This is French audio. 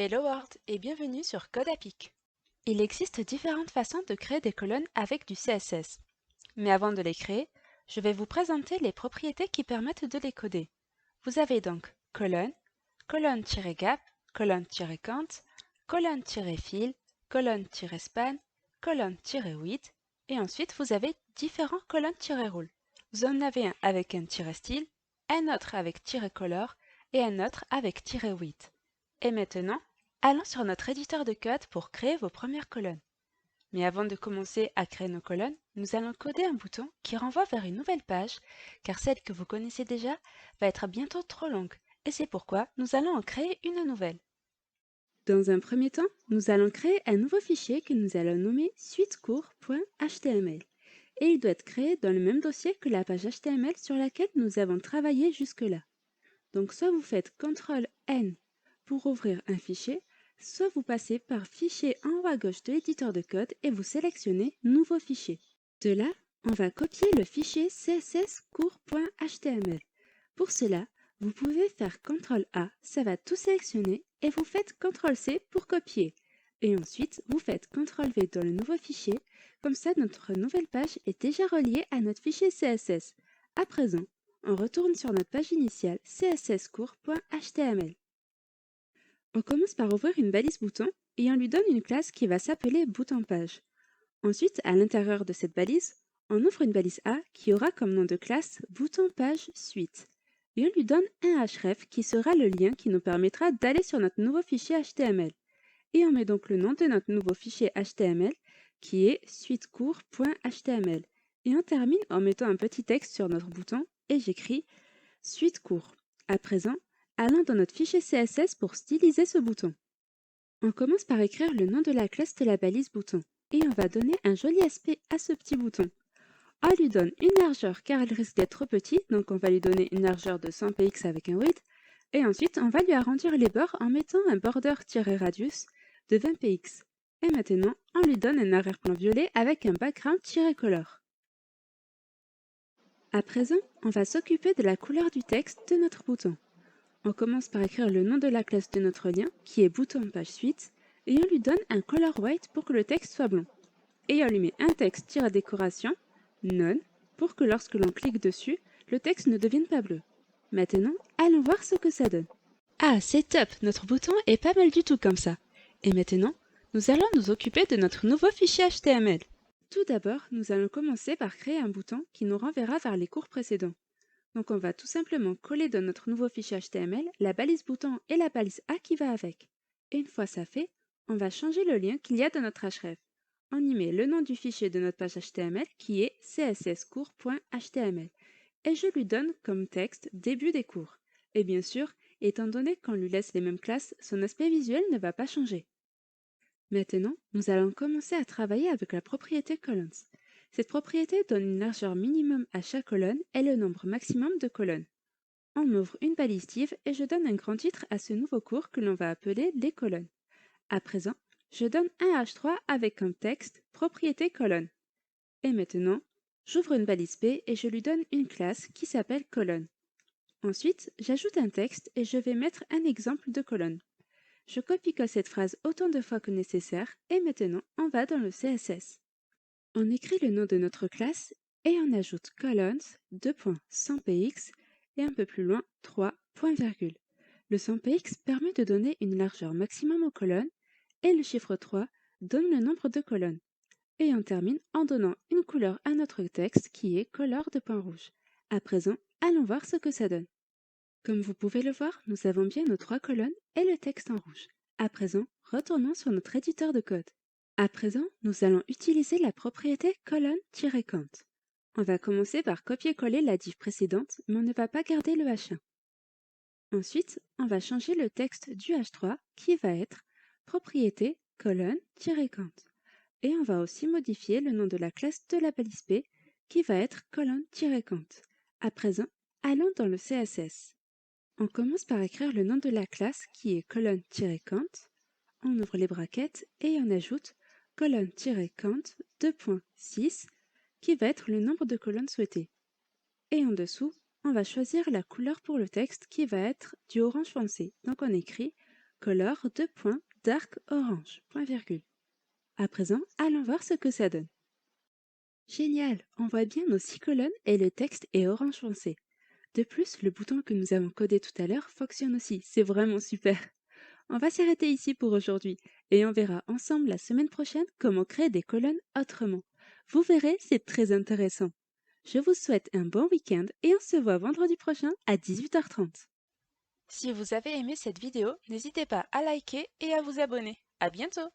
Hello World et bienvenue sur Codapic. Il existe différentes façons de créer des colonnes avec du CSS. Mais avant de les créer, je vais vous présenter les propriétés qui permettent de les coder. Vous avez donc colonne, colonne-gap, colonne-count, colonne-fill, colonne-span, colonne-width, et ensuite vous avez différents colonnes-rule. Vous en avez un avec un -style, un autre avec -color et un autre avec -width. Et maintenant, allons sur notre éditeur de code pour créer vos premières colonnes. Mais avant de commencer à créer nos colonnes, nous allons coder un bouton qui renvoie vers une nouvelle page, car celle que vous connaissez déjà va être bientôt trop longue, et c'est pourquoi nous allons en créer une nouvelle. Dans un premier temps, nous allons créer un nouveau fichier que nous allons nommer suitecours.html et il doit être créé dans le même dossier que la page HTML sur laquelle nous avons travaillé jusque-là. Donc soit vous faites CTRL-N pour ouvrir un fichier, soit vous passez par Fichier en haut à gauche de l'éditeur de code et vous sélectionnez Nouveau fichier. De là, on va copier le fichier csscours.html. Pour cela, vous pouvez faire CTRL-A, ça va tout sélectionner, et vous faites CTRL-C pour copier. Et ensuite, vous faites CTRL-V dans le nouveau fichier, comme ça notre nouvelle page est déjà reliée à notre fichier CSS. À présent, on retourne sur notre page initiale csscours.html. On commence par ouvrir une balise bouton et on lui donne une classe qui va s'appeler bouton page. Ensuite, à l'intérieur de cette balise, on ouvre une balise A qui aura comme nom de classe bouton page suite. Et on lui donne un href qui sera le lien qui nous permettra d'aller sur notre nouveau fichier HTML. Et on met donc le nom de notre nouveau fichier HTML qui est suitecours.html. Et on termine en mettant un petit texte sur notre bouton et j'écris suite cours. À présent, allons dans notre fichier CSS pour styliser ce bouton. On commence par écrire le nom de la classe de la balise bouton et on va donner un joli aspect à ce petit bouton. On lui donne une largeur car elle risque d'être trop petite, donc on va lui donner une largeur de 100 px avec un width. Et ensuite, on va lui arrondir les bords en mettant un border-radius de 20 px. Et maintenant, on lui donne un arrière-plan violet avec un background-color. À présent, on va s'occuper de la couleur du texte de notre bouton. On commence par écrire le nom de la classe de notre lien, qui est bouton page suite, et on lui donne un color white pour que le texte soit blanc. Et on lui met un texte-décoration, none, pour que lorsque l'on clique dessus, le texte ne devienne pas bleu. Maintenant, allons voir ce que ça donne. Ah, c'est top, notre bouton est pas mal du tout comme ça. Et maintenant, nous allons nous occuper de notre nouveau fichier HTML. Tout d'abord, nous allons commencer par créer un bouton qui nous renverra vers les cours précédents. Donc on va tout simplement coller dans notre nouveau fichier HTML la balise bouton et la balise A qui va avec. Et une fois ça fait, on va changer le lien qu'il y a dans notre href. On y met le nom du fichier de notre page HTML qui est csscours.html et je lui donne comme texte début des cours. Et bien sûr, étant donné qu'on lui laisse les mêmes classes, son aspect visuel ne va pas changer. Maintenant, nous allons commencer à travailler avec la propriété columns. Cette propriété donne une largeur minimum à chaque colonne et le nombre maximum de colonnes. On ouvre une balise div et je donne un grand titre à ce nouveau cours que l'on va appeler les colonnes. À présent, je donne un h3 avec comme texte propriété colonne. Et maintenant, j'ouvre une balise B et je lui donne une classe qui s'appelle colonne. Ensuite, j'ajoute un texte et je vais mettre un exemple de colonne. Je copie-colle cette phrase autant de fois que nécessaire et maintenant on va dans le CSS. On écrit le nom de notre classe et on ajoute colons, 2.100px et un peu plus loin 3, point virgule. Le 100px permet de donner une largeur maximum aux colonnes et le chiffre 3 donne le nombre de colonnes. Et on termine en donnant une couleur à notre texte qui est color de point rouge. À présent, allons voir ce que ça donne. Comme vous pouvez le voir, nous avons bien nos 3 colonnes et le texte en rouge. À présent, retournons sur notre éditeur de code. À présent, nous allons utiliser la propriété colonne-count. On va commencer par copier-coller la div précédente, mais on ne va pas garder le h1. Ensuite, on va changer le texte du h3 qui va être propriété colonne-count. Et on va aussi modifier le nom de la classe de la balise B qui va être colonne-count. À présent, allons dans le CSS. On commence par écrire le nom de la classe qui est colonne-count. On ouvre les brackets et on ajoute colonne-count 2.6 qui va être le nombre de colonnes souhaitées. Et en dessous, on va choisir la couleur pour le texte qui va être du orange foncé. Donc on écrit color dark orange, point virgule. À présent, allons voir ce que ça donne. Génial, on voit bien nos 6 colonnes et le texte est orange foncé. De plus, le bouton que nous avons codé tout à l'heure fonctionne aussi, c'est vraiment super. On va s'arrêter ici pour aujourd'hui et on verra ensemble la semaine prochaine comment créer des colonnes autrement. Vous verrez, c'est très intéressant. Je vous souhaite un bon week-end et on se voit vendredi prochain à 18h30. Si vous avez aimé cette vidéo, n'hésitez pas à liker et à vous abonner. À bientôt!